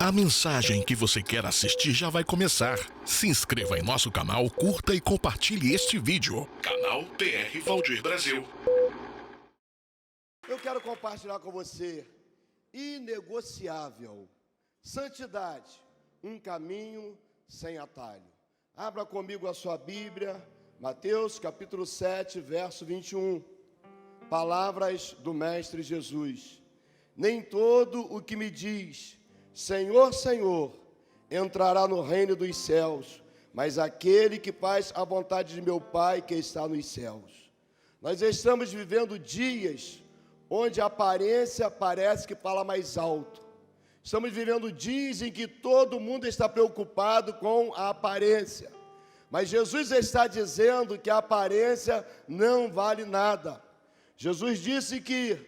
A mensagem que você quer assistir já vai começar. Se inscreva em nosso canal, curta e compartilhe este vídeo. Canal PR Valdir Brasil. Eu quero compartilhar com você, inegociável, santidade, um caminho sem atalho. Abra comigo a sua Bíblia, Mateus capítulo 7, verso 21. Palavras do Mestre Jesus. Nem todo o que me diz, Senhor, Senhor, entrará no reino dos céus, mas aquele que faz a vontade de meu Pai que está nos céus. Nós estamos vivendo dias onde a aparência parece que fala mais alto. Estamos vivendo dias em que todo mundo está preocupado com a aparência. Mas Jesus está dizendo que a aparência não vale nada. Jesus disse que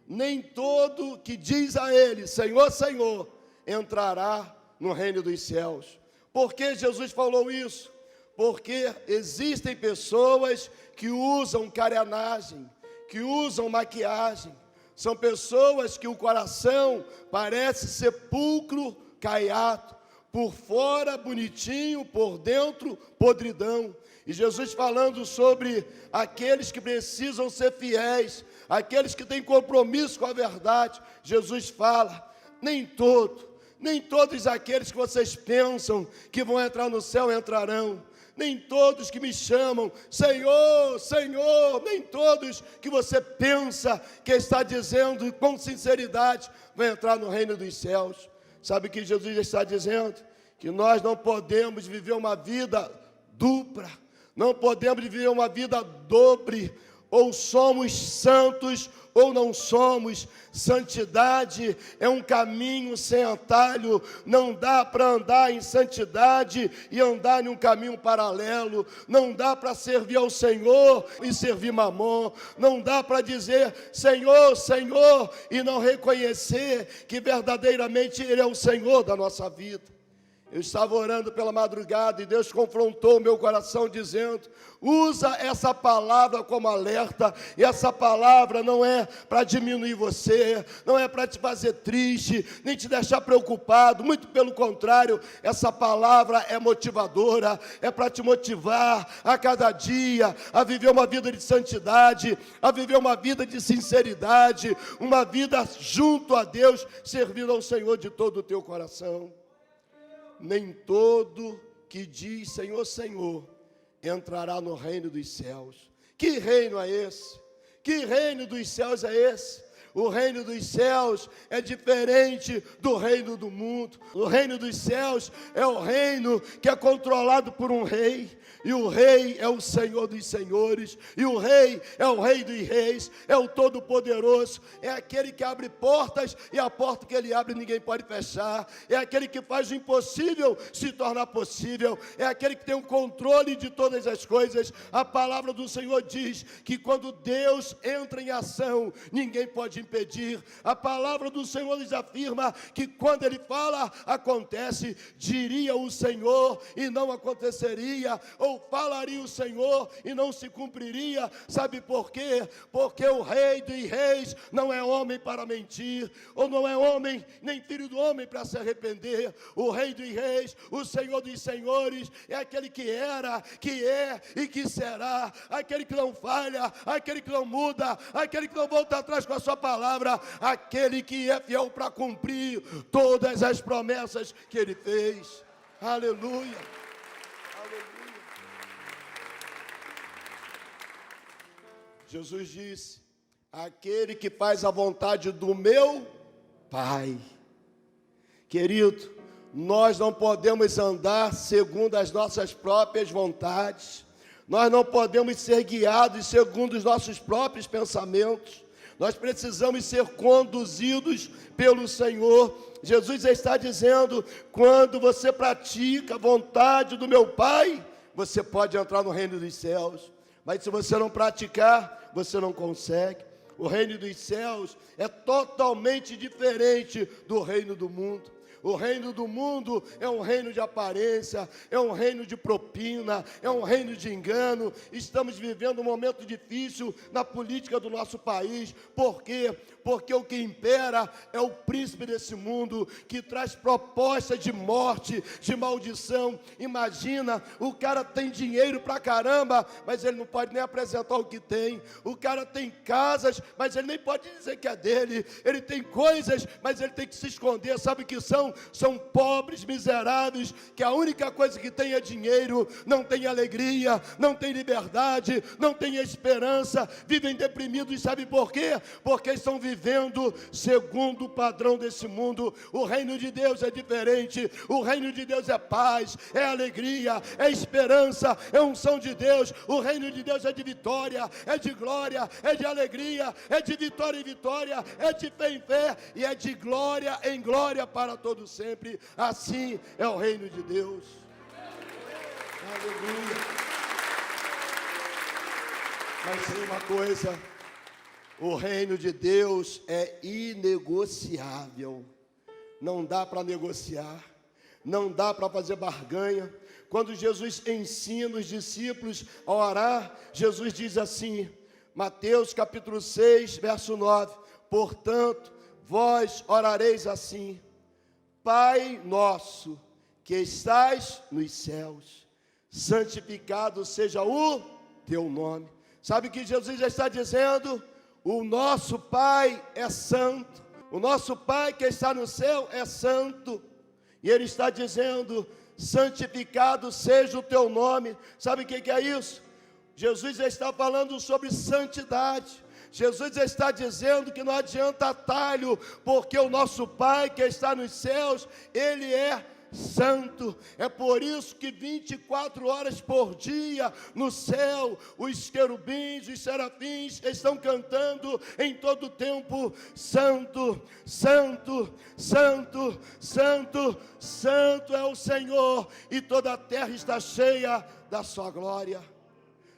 nem todo que diz a Ele, Senhor, Senhor, entrará no reino dos céus. Por que Jesus falou isso? Porque existem pessoas que usam carenagem, que usam maquiagem. São pessoas que o coração parece sepulcro caiado, por fora bonitinho, por dentro podridão. E Jesus falando sobre aqueles que precisam ser fiéis, aqueles que têm compromisso com a verdade. Jesus fala, nem todos aqueles que vocês pensam que vão entrar no céu entrarão. Nem todos que me chamam, Senhor, Senhor, nem todos que você pensa que está dizendo com sinceridade, vão entrar no reino dos céus. Sabe o que Jesus está dizendo? Que nós não podemos viver uma vida dupla, não podemos viver uma vida dobre, ou somos santos ou não somos. Santidade é um caminho sem atalho. Não dá para andar em santidade e andar em um caminho paralelo. Não dá para servir ao Senhor e servir Mamon. Não dá para dizer Senhor, Senhor e não reconhecer que verdadeiramente Ele é o Senhor da nossa vida. Eu estava orando pela madrugada e Deus confrontou o meu coração dizendo, usa essa palavra como alerta, e essa palavra não é para diminuir você, não é para te fazer triste, nem te deixar preocupado, muito pelo contrário, essa palavra é motivadora, é para te motivar a cada dia, a viver uma vida de santidade, a viver uma vida de sinceridade, uma vida junto a Deus, servindo ao Senhor de todo o teu coração. Nem todo que diz Senhor, Senhor, entrará no reino dos céus. Que reino é esse? Que reino dos céus é esse? O reino dos céus é diferente do reino do mundo. O reino dos céus é o reino que é controlado por um rei. E o rei é o Senhor dos senhores. E o rei é o rei dos reis. É o Todo-Poderoso. É aquele que abre portas e a porta que ele abre ninguém pode fechar. É aquele que faz o impossível se tornar possível. É aquele que tem o controle de todas as coisas. A palavra do Senhor diz que quando Deus entra em ação, ninguém pode impedir. A palavra do Senhor nos afirma que quando Ele fala, acontece. Diria o Senhor e não aconteceria, ou falaria o Senhor e não se cumpriria. Sabe por quê? Porque o Rei dos Reis não é homem para mentir, ou não é homem, nem filho do homem para se arrepender. O Rei dos Reis, o Senhor dos Senhores, é aquele que era, que é e que será, aquele que não falha, aquele que não muda, aquele que não volta atrás com a sua palavra, aquele que é fiel para cumprir todas as promessas que Ele fez. Aleluia. Jesus disse, aquele que faz a vontade do meu Pai. Querido, nós não podemos andar segundo as nossas próprias vontades. Nós não podemos ser guiados segundo os nossos próprios pensamentos. Nós precisamos ser conduzidos pelo Senhor. Jesus está dizendo, quando você pratica a vontade do meu Pai, você pode entrar no reino dos céus. Mas se você não praticar, você não consegue. O reino dos céus é totalmente diferente do reino do mundo. O reino do mundo é um reino de aparência, é um reino de propina, é um reino de engano. Estamos vivendo um momento difícil na política do nosso país. Por quê? Porque o que impera é o príncipe desse mundo, que traz proposta de morte, de maldição. Imagina, o cara tem dinheiro pra caramba, mas ele não pode nem apresentar o que tem. O cara tem casas, mas ele nem pode dizer que é dele. Ele tem coisas, mas ele tem que se esconder. Sabe o que são? São pobres, miseráveis, que a única coisa que tem é dinheiro, não tem alegria, não tem liberdade, não tem esperança, vivem deprimidos. Sabe por quê? Porque estão vivendo segundo o padrão desse mundo. O reino de Deus é diferente. O reino de Deus é paz, é alegria, é esperança, é unção de Deus. O reino de Deus é de vitória, é de glória, é de alegria, é de vitória em vitória, é de fé em fé e é de glória em glória para todos sempre. Assim é o reino de Deus. Aleluia. Mas tem uma coisa: o reino de Deus é inegociável. Não dá para negociar, não dá para fazer barganha. Quando Jesus ensina os discípulos a orar, Jesus diz assim, Mateus capítulo 6, verso 9: portanto, vós orareis assim: Pai nosso, que estás nos céus, santificado seja o teu nome. Sabe o que Jesus já está dizendo? O nosso Pai é santo. O nosso Pai que está no céu é santo. E Ele está dizendo, santificado seja o teu nome. Sabe o que é isso? Jesus já está falando sobre santidade. Jesus está dizendo que não adianta atalho, porque o nosso Pai que está nos céus, Ele é santo. É por isso que 24 horas por dia no céu, os querubins, os serafins estão cantando em todo o tempo: santo, santo, santo, santo, santo é o Senhor, e toda a terra está cheia da sua glória.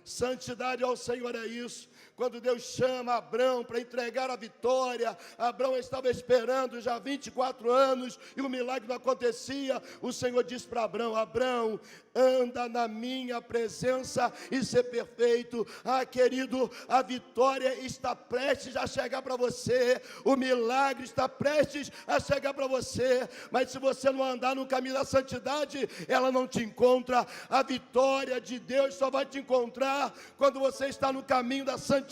Santidade ao Senhor é isso. Quando Deus chama Abrão para entregar a vitória, Abrão estava esperando já 24 anos e o milagre não acontecia. O Senhor disse para Abrão: Abrão, anda na minha presença e ser perfeito. Ah, querido, a vitória está prestes a chegar para você, o milagre está prestes a chegar para você, mas se você não andar no caminho da santidade, ela não te encontra. A vitória de Deus só vai te encontrar quando você está no caminho da santidade,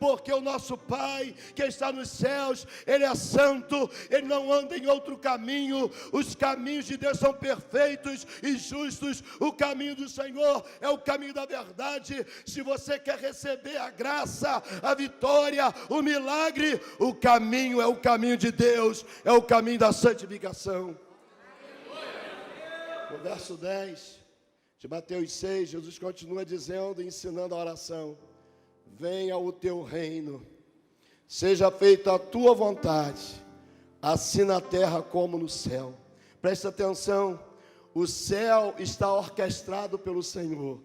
porque o nosso Pai que está nos céus, Ele é santo, Ele não anda em outro caminho. Os caminhos de Deus são perfeitos e justos. O caminho do Senhor é o caminho da verdade. Se você quer receber a graça, a vitória, o milagre, o caminho é o caminho de Deus, é o caminho da santificação. No verso 10 de Mateus 6, Jesus continua dizendo, ensinando a oração: venha o teu reino, seja feita a tua vontade, assim na terra como no céu. Presta atenção, o céu está orquestrado pelo Senhor.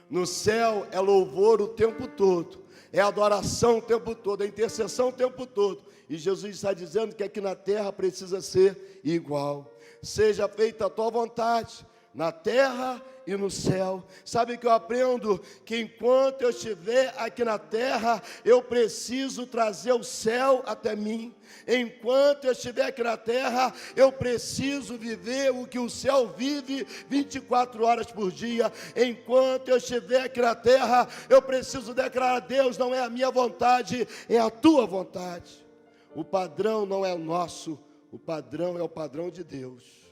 No céu é louvor o tempo todo, é adoração o tempo todo, é intercessão o tempo todo. E Jesus está dizendo que aqui na terra precisa ser igual. Seja feita a tua vontade, na terra e no céu. Sabe que eu aprendo? Que enquanto eu estiver aqui na terra, eu preciso trazer o céu até mim. Enquanto eu estiver aqui na terra, eu preciso viver o que o céu vive 24 horas por dia. Enquanto eu estiver aqui na terra, eu preciso declarar: Deus, não é a minha vontade, é a tua vontade. O padrão não é o nosso, o padrão é o padrão de Deus.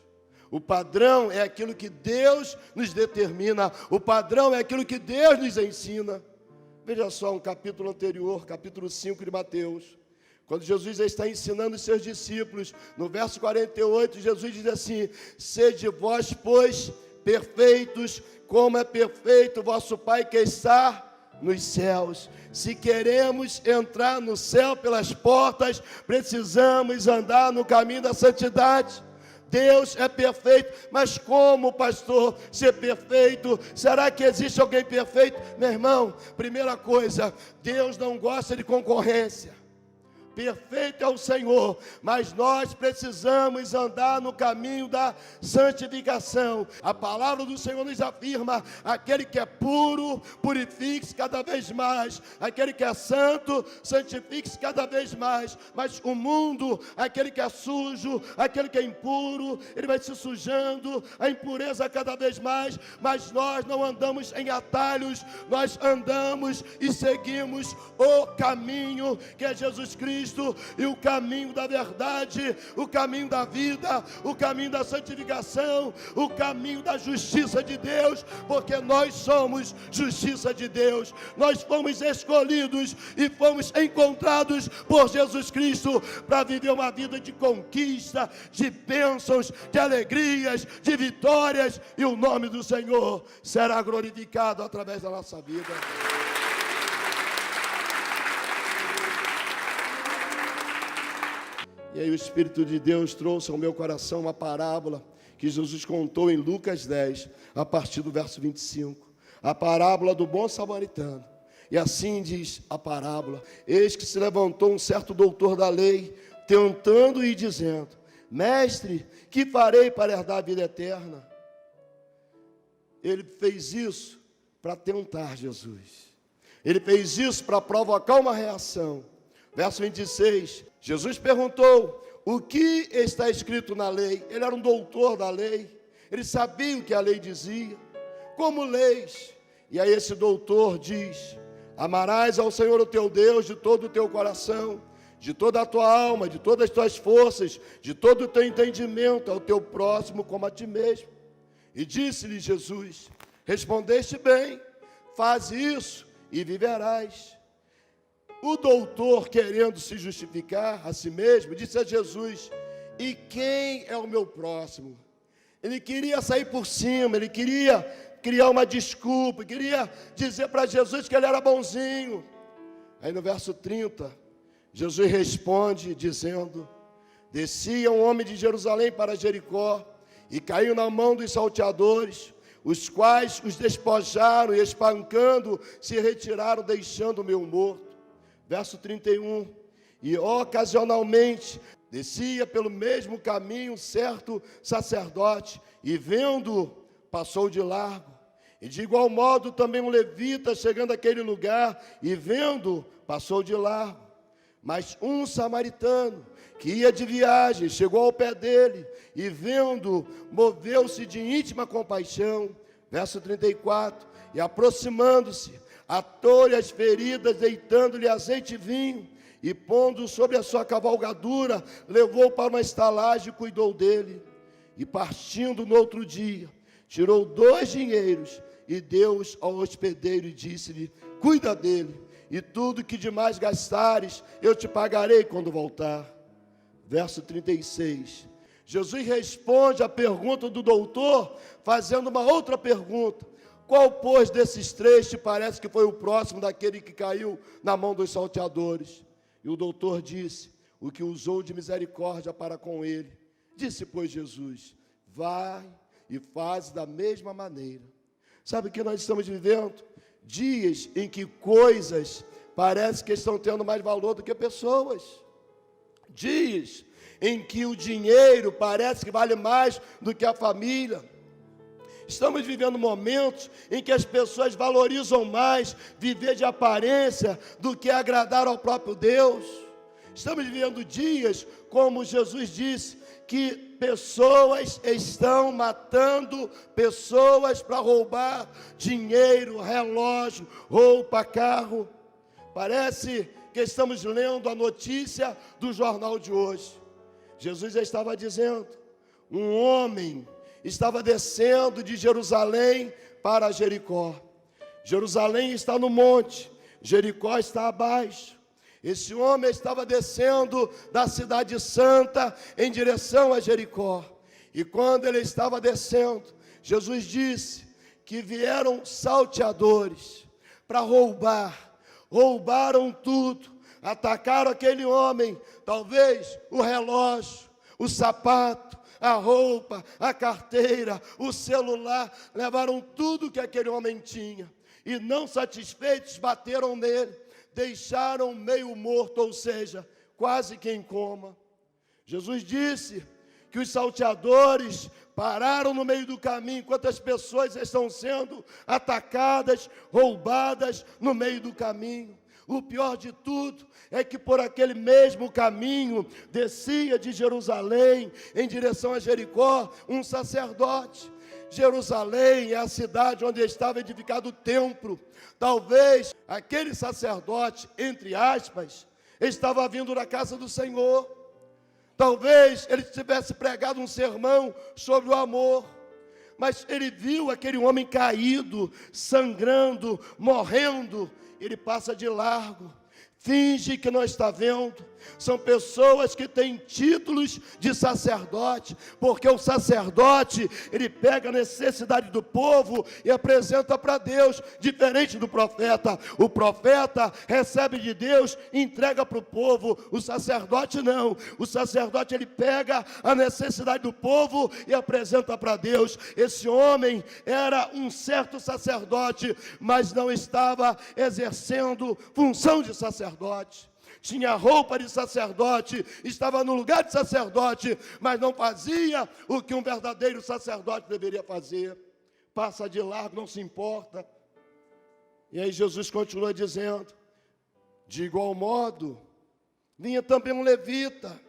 O padrão é aquilo que Deus nos determina. O padrão é aquilo que Deus nos ensina. Veja só um capítulo anterior, capítulo 5 de Mateus. Quando Jesus está ensinando os seus discípulos, no verso 48, Jesus diz assim: sede vós, pois, perfeitos, como é perfeito o vosso Pai que está nos céus. Se queremos entrar no céu pelas portas, precisamos andar no caminho da santidade. Deus é perfeito, mas como, pastor, ser perfeito? Será que existe alguém perfeito? Meu irmão, primeira coisa, Deus não gosta de concorrência. Perfeito é o Senhor, mas nós precisamos andar no caminho da santificação. A palavra do Senhor nos afirma: aquele que é puro, purifique-se cada vez mais. Aquele que é santo, santifique-se cada vez mais. Mas o mundo, aquele que é sujo, aquele que é impuro, ele vai se sujando, a impureza cada vez mais. Mas nós não andamos em atalhos, nós andamos e seguimos o caminho que é Jesus Cristo, e o caminho da verdade, o caminho da vida, o caminho da santificação, o caminho da justiça de Deus, porque nós somos justiça de Deus. Nós fomos escolhidos e fomos encontrados por Jesus Cristo para viver uma vida de conquista, de bênçãos, de alegrias, de vitórias, e o nome do Senhor será glorificado através da nossa vida. E aí o Espírito de Deus trouxe ao meu coração uma parábola que Jesus contou em Lucas 10, a partir do verso 25. A parábola do bom samaritano. E assim diz a parábola: eis que se levantou um certo doutor da lei, tentando e dizendo: mestre, que farei para herdar a vida eterna? Ele fez isso para tentar Jesus. Ele fez isso para provocar uma reação. Verso 26, Jesus perguntou: o que está escrito na lei? Ele era um doutor da lei, ele sabia o que a lei dizia. Como leis? E aí esse doutor diz: amarás ao Senhor o teu Deus de todo o teu coração, de toda a tua alma, de todas as tuas forças, de todo o teu entendimento, ao teu próximo como a ti mesmo. E disse-lhe Jesus: respondeste bem, faz isso e viverás. O doutor, querendo se justificar a si mesmo, disse a Jesus: e quem é o meu próximo? Ele queria sair por cima, ele queria criar uma desculpa, queria dizer para Jesus que ele era bonzinho. Aí no verso 30, Jesus responde dizendo: descia um homem de Jerusalém para Jericó, e caiu na mão dos salteadores, os quais os despojaram e, espancando, se retiraram, deixando o meu morto. Verso 31, e ocasionalmente descia pelo mesmo caminho certo sacerdote, e vendo, passou de largo. E de igual modo também um levita, chegando àquele lugar, e vendo, passou de largo. Mas um samaritano, que ia de viagem, chegou ao pé dele, e vendo, moveu-se de íntima compaixão. Verso 34, e aproximando-se, atou-lhe as feridas, deitando-lhe azeite e vinho, e pondo sobre a sua cavalgadura, levou para uma estalagem e cuidou dele. E partindo no outro dia, tirou 2 dinheiros e deu-os ao hospedeiro e disse-lhe: cuida dele, e tudo que demais gastares, eu te pagarei quando voltar. Verso 36, Jesus responde à pergunta do doutor, fazendo uma outra pergunta: qual, pois, desses 3 te parece que foi o próximo daquele que caiu na mão dos salteadores? E o doutor disse: o que usou de misericórdia para com ele. Disse, pois, Jesus: vai e faz da mesma maneira. Sabe o que nós estamos vivendo? Dias em que coisas parece que estão tendo mais valor do que pessoas. Dias em que o dinheiro parece que vale mais do que a família. Estamos vivendo momentos em que as pessoas valorizam mais viver de aparência do que agradar ao próprio Deus. Estamos vivendo dias, como Jesus disse, que pessoas estão matando pessoas para roubar dinheiro, relógio, roupa, carro. Parece que estamos lendo a notícia do jornal de hoje. Jesus já estava dizendo: um homem estava descendo de Jerusalém para Jericó. Jerusalém está no monte, Jericó está abaixo. Esse homem estava descendo da cidade santa em direção a Jericó. E quando ele estava descendo, Jesus disse que vieram salteadores para roubar. Roubaram tudo, atacaram aquele homem, talvez o relógio, o sapato, a roupa, a carteira, o celular, levaram tudo que aquele homem tinha. E não satisfeitos, bateram nele, deixaram meio morto, ou seja, quase que em coma. Jesus disse que os salteadores pararam no meio do caminho, enquanto as pessoas estão sendo atacadas, roubadas no meio do caminho. O pior de tudo é que por aquele mesmo caminho descia de Jerusalém em direção a Jericó um sacerdote. Jerusalém é a cidade onde estava edificado o templo. Talvez aquele sacerdote, entre aspas, estava vindo da casa do Senhor. Talvez ele tivesse pregado um sermão sobre o amor, mas ele viu aquele homem caído, sangrando, morrendo. Ele passa de largo, finge que não está vendo. São pessoas que têm títulos de sacerdote, porque o sacerdote, ele pega a necessidade do povo e apresenta para Deus, diferente do profeta. O profeta recebe de Deus e entrega para o povo. O sacerdote não. O sacerdote, ele pega a necessidade do povo e apresenta para Deus. Esse homem era um certo sacerdote, mas não estava exercendo função de sacerdote. Tinha roupa de sacerdote, estava no lugar de sacerdote, mas não fazia o que um verdadeiro sacerdote deveria fazer. Passa de largo, não se importa. E aí Jesus continua dizendo: de igual modo, vinha também um levita.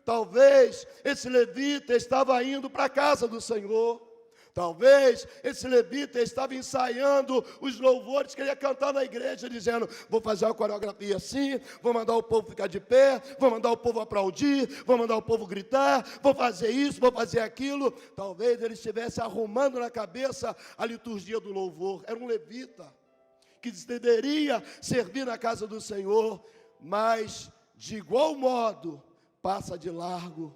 Talvez esse levita estava indo para a casa do Senhor. Talvez esse levita estava ensaiando os louvores que ele ia cantar na igreja, dizendo: vou fazer uma coreografia assim, vou mandar o povo ficar de pé, vou mandar o povo aplaudir, vou mandar o povo gritar, vou fazer isso, vou fazer aquilo. Talvez ele estivesse arrumando na cabeça a liturgia do louvor. Era um levita que deveria servir na casa do Senhor, mas de igual modo passa de largo.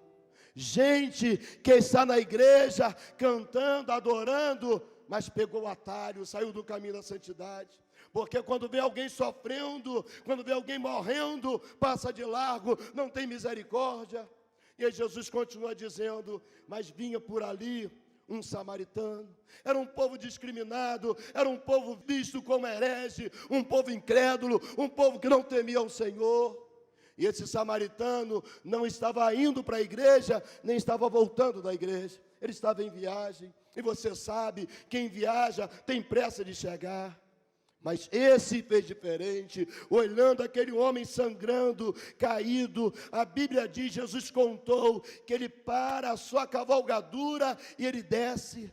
Gente que está na igreja, cantando, adorando, mas pegou o atalho, saiu do caminho da santidade. Porque quando vê alguém sofrendo, quando vê alguém morrendo, passa de largo, não tem misericórdia. E aí Jesus continua dizendo: mas vinha por ali um samaritano. Era um povo discriminado, era um povo visto como herege, um povo incrédulo, um povo que não temia o Senhor. E esse samaritano não estava indo para a igreja, nem estava voltando da igreja. Ele estava em viagem. E você sabe, quem viaja tem pressa de chegar. Mas esse fez diferente. Olhando aquele homem sangrando, caído, a Bíblia diz, Jesus contou que ele para a sua cavalgadura e ele desce.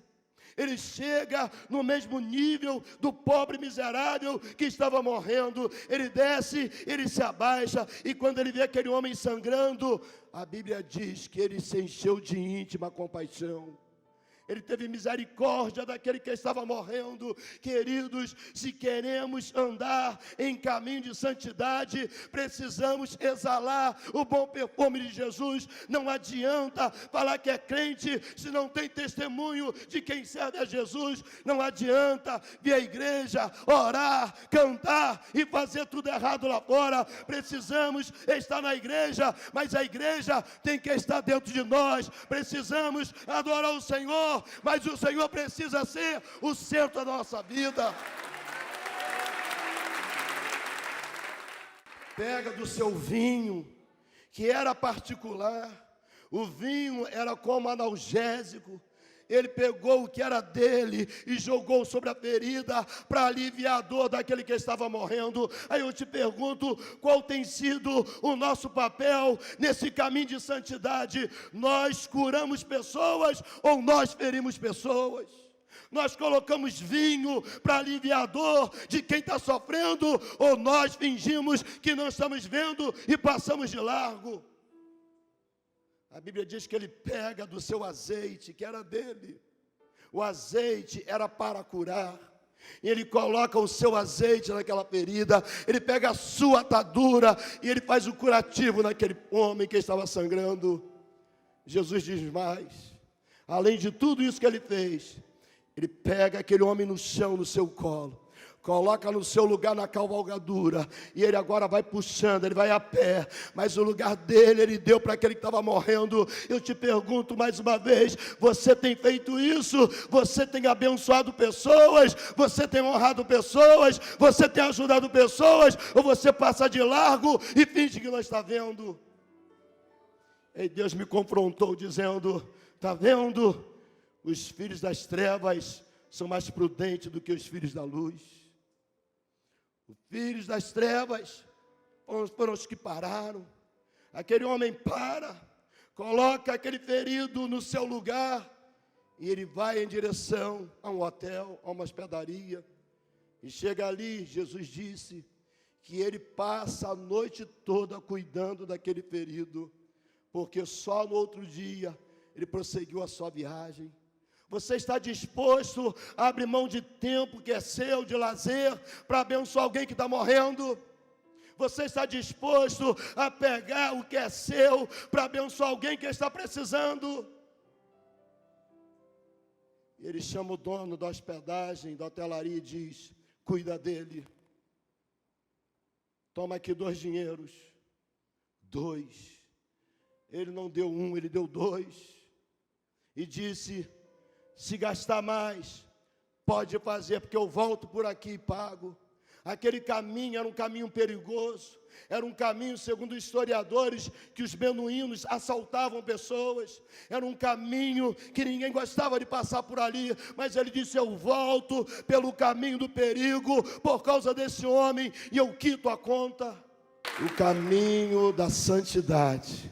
Ele chega no mesmo nível do pobre miserável que estava morrendo. Ele desce, ele se abaixa, e quando ele vê aquele homem sangrando, a Bíblia diz que ele se encheu de íntima compaixão. Ele teve misericórdia daquele que estava morrendo. Queridos, se queremos andar em caminho de santidade, precisamos exalar o bom perfume de Jesus. Não adianta falar que é crente se não tem testemunho de quem serve a Jesus. Não adianta vir à igreja, orar, cantar e fazer tudo errado lá fora. Precisamos estar na igreja, mas a igreja tem que estar dentro de nós. Precisamos adorar o Senhor, mas o Senhor precisa ser o centro da nossa vida. Pega do seu vinho, que era particular. O vinho era como analgésico. Ele pegou o que era dele e jogou sobre a ferida para aliviar a dor daquele que estava morrendo. Aí eu te pergunto, qual tem sido o nosso papel nesse caminho de santidade? Nós curamos pessoas ou nós ferimos pessoas? Nós colocamos vinho para aliviar a dor de quem está sofrendo, ou nós fingimos que não estamos vendo e passamos de largo? A Bíblia diz que ele pega do seu azeite, que era dele. O azeite era para curar. E ele coloca o seu azeite naquela ferida. Ele pega a sua atadura e ele faz o curativo naquele homem que estava sangrando. Jesus diz mais. Além de tudo isso que ele fez, ele pega aquele homem no chão, no seu colo. Coloca no seu lugar na cavalgadura. E ele agora vai puxando, ele vai a pé. Mas o lugar dele, ele deu para aquele que estava morrendo. Eu te pergunto mais uma vez, você tem feito isso? Você tem abençoado pessoas? Você tem honrado pessoas? Você tem ajudado pessoas? Ou você passa de largo e finge que não está vendo? E Deus me confrontou dizendo, está vendo? Os filhos das trevas são mais prudentes do que os filhos da luz. Os filhos das trevas foram os que pararam. Aquele homem para, coloca aquele ferido no seu lugar e ele vai em direção a um hotel, a uma hospedaria. E chega ali, Jesus disse que ele passa a noite toda cuidando daquele ferido, porque só no outro dia ele prosseguiu a sua viagem. Você está disposto a abrir mão de tempo que é seu, de lazer, para abençoar alguém que está morrendo? Você está disposto a pegar o que é seu para abençoar alguém que está precisando? E ele chama o dono da hospedagem, da hotelaria e diz, cuida dele. Toma aqui 2 dinheiros. 2. Ele não deu 1, ele deu 2. E disse, se gastar mais, pode fazer, porque eu volto por aqui e pago. Aquele caminho era um caminho perigoso, era um caminho, segundo historiadores, que os beduínos assaltavam pessoas, era um caminho que ninguém gostava de passar por ali, mas ele disse, eu volto pelo caminho do perigo, por causa desse homem, e eu quito a conta. O caminho da santidade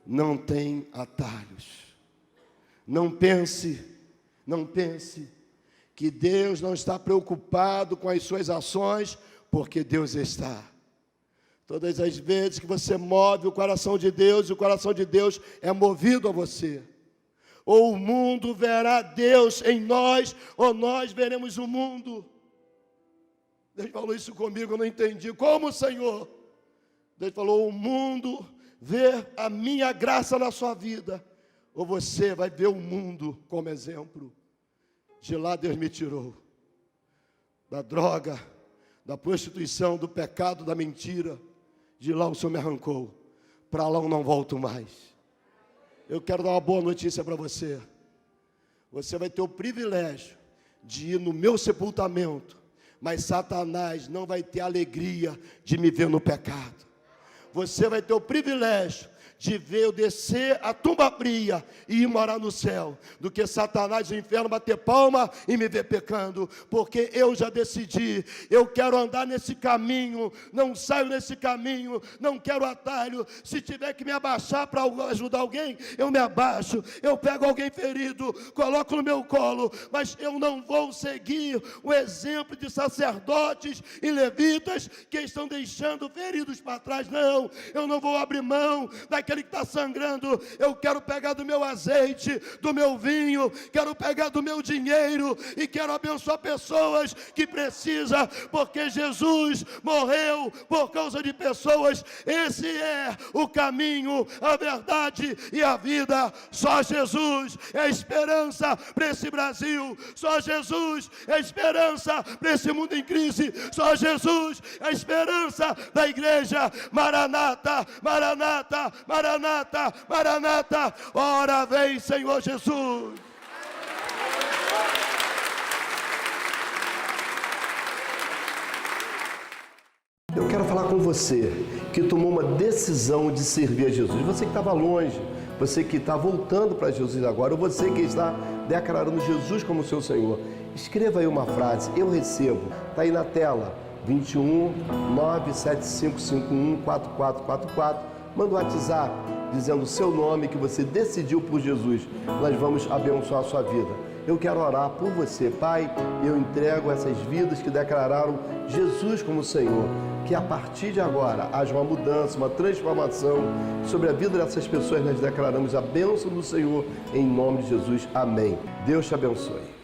não tem atalhos. Não pense que Deus não está preocupado com as suas ações, porque Deus está. Todas as vezes que você move o coração de Deus, e o coração de Deus é movido a você. Ou o mundo verá Deus em nós, ou nós veremos o mundo. Deus falou isso comigo, eu não entendi. Como, Senhor? Deus falou, o mundo vê a minha graça na sua vida, ou você vai ver o mundo como exemplo. De lá Deus me tirou, da droga, da prostituição, do pecado, da mentira. De lá o Senhor me arrancou, para lá eu não volto mais. Eu quero dar uma boa notícia para você. Você vai ter o privilégio de ir no meu sepultamento, mas Satanás não vai ter a alegria de me ver no pecado. Você vai ter o privilégio de ver eu descer a tumba fria e ir morar no céu, do que Satanás do inferno bater palma e me ver pecando, porque eu já decidi, eu quero andar nesse caminho, não saio nesse caminho, não quero atalho. Se tiver que me abaixar para ajudar alguém, eu me abaixo, eu pego alguém ferido, coloco no meu colo, mas eu não vou seguir o exemplo de sacerdotes e levitas que estão deixando feridos para trás, não, eu não vou abrir mão daquele que está sangrando. Eu quero pegar do meu azeite, do meu vinho, quero pegar do meu dinheiro e quero abençoar pessoas que precisam, porque Jesus morreu por causa de pessoas. Esse é o caminho, a verdade e a vida. Só Jesus é esperança para esse Brasil, só Jesus é esperança para esse mundo em crise, só Jesus é esperança da igreja. Maranata, Maranata, Maranata, Maranata, ora vem Senhor Jesus. Eu quero falar com você que tomou uma decisão de servir a Jesus. Você que estava longe, você que está voltando para Jesus agora, ou você que está declarando Jesus como seu Senhor. Escreva aí uma frase, eu recebo, está aí na tela, 21 97551 4444. Manda um WhatsApp dizendo o seu nome, que você decidiu por Jesus. Nós vamos abençoar a sua vida. Eu quero orar por você, Pai. Eu entrego essas vidas que declararam Jesus como Senhor. Que a partir de agora haja uma mudança, uma transformação sobre a vida dessas pessoas. Nós declaramos a bênção do Senhor em nome de Jesus. Amém. Deus te abençoe.